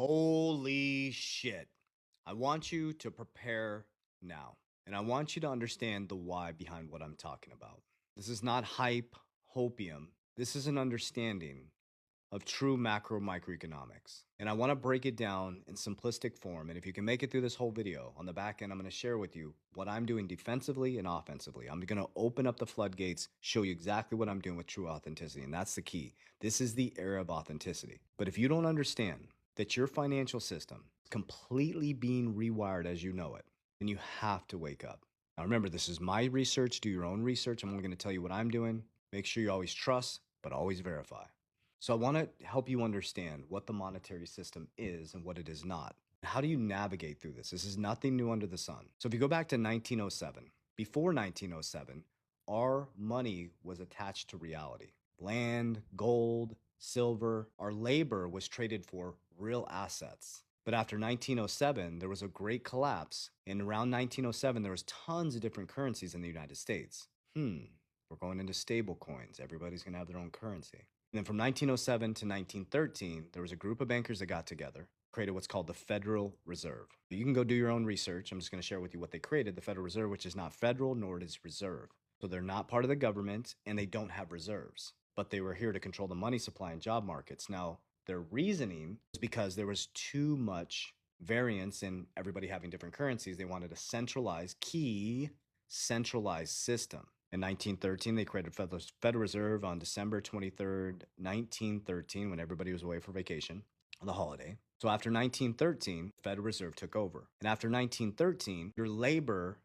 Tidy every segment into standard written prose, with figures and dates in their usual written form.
Holy shit. I want you to prepare now. And I want you to understand the why behind what I'm talking about. This is not hype, hopium. This is an understanding of true macro microeconomics. And I want to break it down in simplistic form. And if you can make it through this whole video, on the back end, I'm going to share with you what I'm doing defensively and offensively. I'm going to open up the floodgates, show you exactly what I'm doing with true authenticity. And that's the key. This is the era of authenticity. But if you don't understand that your financial system is completely being rewired as you know it, then you have to wake up. Now, remember, this is my research. Do your own research. I'm only going to tell you what I'm doing. Make sure you always trust, but always verify. So I want to help you understand what the monetary system is and what it is not. How do you navigate through this? This is nothing new under the sun. So if you go back to 1907, before 1907, our money was attached to reality. Land, gold, silver, our labor was traded for real assets. But after 1907, there was a great collapse. And around 1907, there was tons of different currencies in the United States. We're going into stable coins. Everybody's going to have their own currency. And then from 1907 to 1913, there was a group of bankers that got together, created what's called the Federal Reserve. You can go do your own research. I'm just going to share with you what they created, the Federal Reserve, which is not federal nor it is reserve. So they're not part of the government and they don't have reserves, but they were here to control the money supply and job markets. Now, their reasoning is because there was too much variance in everybody having different currencies. They wanted a centralized system. In 1913, they created Federal Reserve on December 23rd, 1913, when everybody was away for vacation on the holiday. So after 1913, the Federal Reserve took over. And after 1913, your labor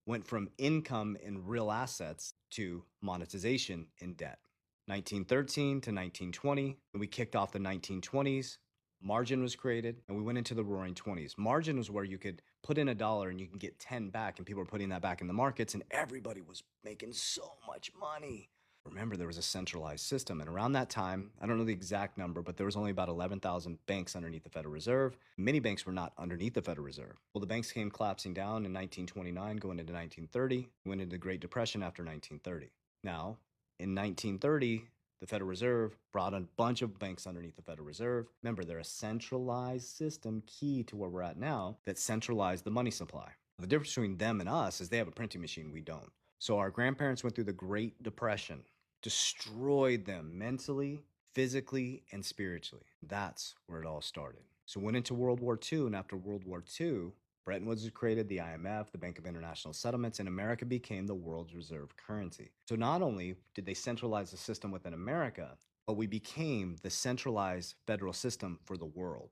went from income in real assets to monetization in debt. 1913 to 1920, we kicked off the 1920s. Margin was created and we went into the roaring 20s. Margin was where you could put in $1 and you can get 10 back, and people were putting that back in the markets and everybody was making so much money. Remember, there was a centralized system. And around that time, I don't know the exact number, but there was only about 11,000 banks underneath the Federal Reserve. Many banks were not underneath the Federal Reserve. Well, the banks came collapsing down in 1929, going into 1930, went into the Great Depression after 1930. Now, in 1930, the Federal Reserve brought a bunch of banks underneath the Federal Reserve. Remember, they're a centralized system, key to where we're at now, that centralized the money supply. The difference between them and us is they have a printing machine, we don't. So our grandparents went through the Great Depression, destroyed them mentally, physically, and spiritually. That's where it all started. So went into World War II, and after World War II, Bretton Woods was created, the IMF, the Bank of International Settlements, and America became the world's reserve currency. So not only did they centralize the system within America, but we became the centralized federal system for the world.